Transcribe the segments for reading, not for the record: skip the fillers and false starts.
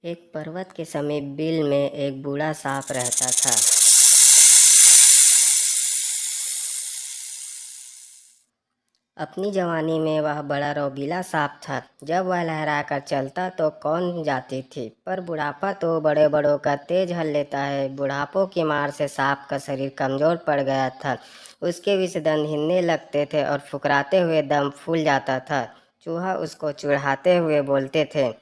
एक पर्वत के समीप बिल में एक बूढ़ा सांप रहता था। अपनी जवानी में वह बड़ा रौबीला सांप था। जब वह लहराकर चलता तो कौन जाती थी, पर बुढ़ापा तो बड़े बड़ों का तेज हल लेता है। बुढ़ापों की मार से सांप का शरीर कमजोर पड़ गया था। उसके विषदंत हिलने लगते थे और फुकराते हुए दम फूल जाता था। चूहा उसको चिढ़ाते हुए बोलते थे,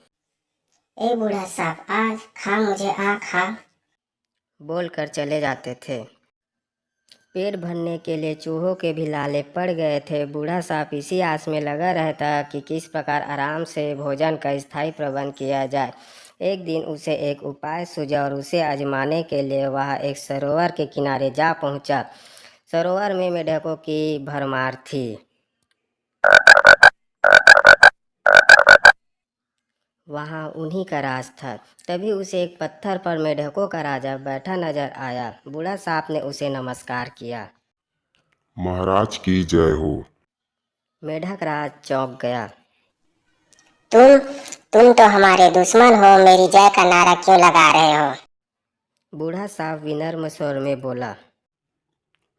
ए बूढ़ा सांप, आज खा मुझे, आ खा। बोलकर चले जाते थे। पेट भरने के लिए चूहों के भी लाले पड़ गए थे। बूढ़ा सांप इसी आस में लगा रहता कि किस प्रकार आराम से भोजन का स्थायी प्रबंध किया जाए। एक दिन उसे एक उपाय सूझा और उसे आजमाने के लिए वह एक सरोवर के किनारे जा पहुंचा। सरोवर में मेढकों की भरमार थी। वहाँ उन्हीं का राज था। तभी उसे एक पत्थर पर मेढकों का राजा बैठा नजर आया। बूढ़ा सांप ने उसे नमस्कार किया। महाराज की जय हो। मेढक राज चौंक गया। तुम तो हमारे दुश्मन हो, मेरी जय का नारा क्यों लगा रहे हो? बूढ़ा सांप विनम्र स्वर में बोला,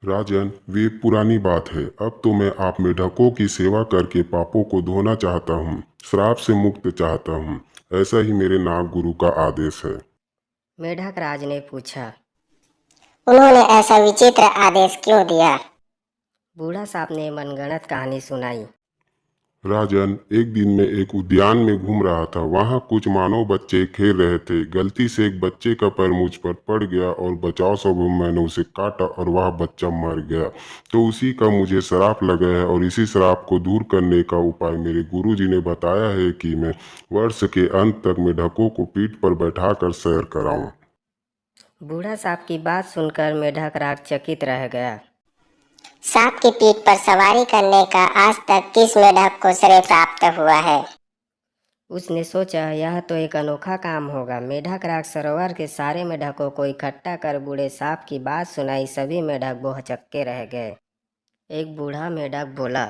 राजन, वे पुरानी बात है। अब तो मैं आप मेढकों की सेवा करके पापों को धोना चाहता हूँ, श्राप से मुक्त चाहता हूँ। ऐसा ही मेरे नाग गुरु का आदेश है। मेढक राज ने पूछा। उन्होंने ऐसा विचित्र आदेश क्यों दिया? बूढ़ा सांप ने मनगढ़ंत कहानी सुनाई। राजन, एक दिन मैं एक उद्यान में घूम रहा था। वहाँ कुछ मानव बच्चे खेल रहे थे। गलती से एक बच्चे का पैर मुझ पर पड़ गया और बचाव स्वरूप मैंने उसे काटा और वह बच्चा मर गया। तो उसी का मुझे श्राप लगा है और इसी श्राप को दूर करने का उपाय मेरे गुरुजी ने बताया है कि मैं वर्ष के अंत तक मेढकों को पीठ पर बैठाकर सैर कराऊं। बूढ़ा सांप की बात सुनकर मेढक राज चकित रह गया। सांप की पीठ पर सवारी करने का आज तक किस मेढक को श्रेय प्राप्त हुआ है? उसने सोचा, यह तो एक अनोखा काम होगा। मेढक राज सरोवर के सारे मेढकों को इकट्ठा कर बूढ़े सांप की बात सुनाई। सभी मेढक बहुचक्के रह गए। एक बूढ़ा मेढक बोला,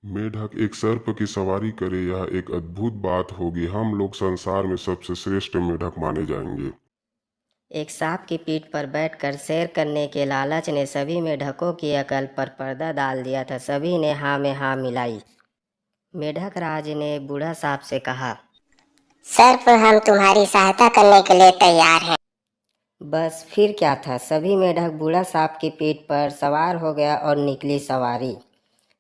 मेढक एक सर्प की सवारी करे, यह एक अद्भुत बात होगी। हम लोग संसार में सबसे श्रेष्ठ मेढक माने जाएंगे। एक सांप की पीठ पर बैठकर सैर करने के लालच ने सभी मेढकों की अकल पर पर्दा डाल दिया था। सभी ने हाँ में हाँ मिलाई। मेढक राज ने बूढ़ा सांप से कहा, सर्प, हम तुम्हारी सहायता करने के लिए तैयार हैं। बस फिर क्या था। सभी मेढक बूढ़ा सांप की पीठ पर सवार हो गया और निकली सवारी।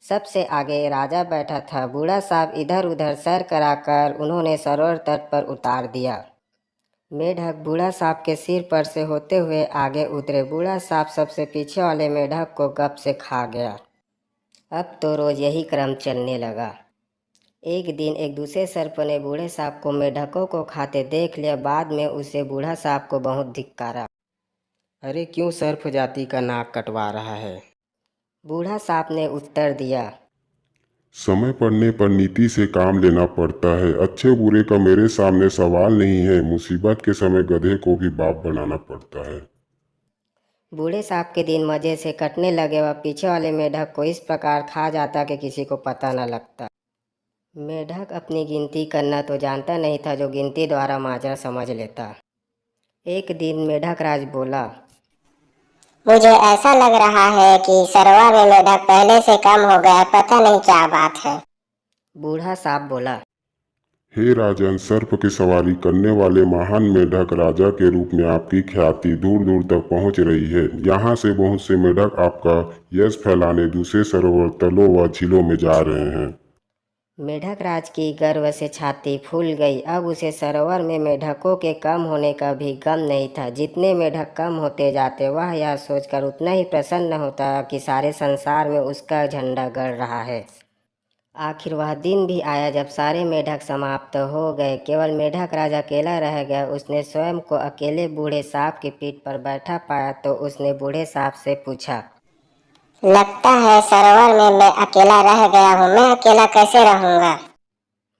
सबसे आगे राजा बैठा था। बूढ़ा सांप इधर उधर सैर कराकर उन्होंने सरोवर तट पर उतार दिया। मेढक बूढ़ा सांप के सिर पर से होते हुए आगे उतरे। बूढ़ा सांप सबसे पीछे वाले मेढक को गप से खा गया। अब तो रोज यही क्रम चलने लगा। एक दिन एक दूसरे सर्प ने बूढ़े सांप को मेढकों को खाते देख लिया। बाद में उसे बूढ़ा सांप को बहुत धिक्कारा। अरे क्यों सर्प जाति का नाक कटवा रहा है? बूढ़ा सांप ने उत्तर दिया, समय पड़ने पर नीति से काम लेना पड़ता है। अच्छे बुरे का मेरे सामने सवाल नहीं है। मुसीबत के समय गधे को भी बाप बनाना पड़ता है। बूढ़े सांप के दिन मजे से कटने लगे। वह पीछे वाले मेढक को इस प्रकार खा जाता कि किसी को पता न लगता। मेढक अपनी गिनती करना तो जानता नहीं था, जो गिनती द्वारा माजरा समझ लेता। एक दिन मेढक राज बोला, मुझे ऐसा लग रहा है कि सरोवर में मेढक पहले से कम हो गया, पता नहीं क्या बात है। बूढ़ा सांप बोला, हे राजन, सर्प की सवारी करने वाले महान मेढक राजा के रूप में आपकी ख्याति दूर दूर तक पहुंच रही है। यहाँ से बहुत से मेढक आपका यश फैलाने दूसरे सरोवर, तलों व झीलों में जा रहे हैं। मेढक राज की गर्व से छाती फूल गई। अब उसे सरोवर में मेढकों के कम होने का भी गम नहीं था। जितने मेढक कम होते जाते, वह यह सोचकर उतना ही प्रसन्न होता कि सारे संसार में उसका झंडा गड़ रहा है। आखिर वह दिन भी आया जब सारे मेढक समाप्त हो गए। केवल मेढक राज अकेला रह गया। उसने स्वयं को अकेले बूढ़े सांप की पीठ पर बैठा पाया तो उसने बूढ़े सांप से पूछा, लगता है सरोवर में मैं अकेला रह गया हूँ। मैं अकेला कैसे रहूँगा?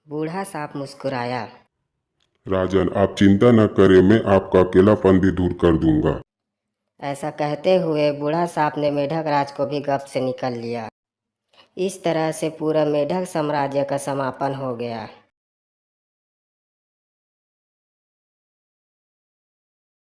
बूढ़ा सांप मुस्कुराया। राजन, आप चिंता न करें, मैं आपका अकेलापन भी दूर कर दूंगा। ऐसा कहते हुए बूढ़ा सांप ने मेढक राज को भी गप से निकल लिया। इस तरह से पूरा मेढक साम्राज्य का समापन हो गया।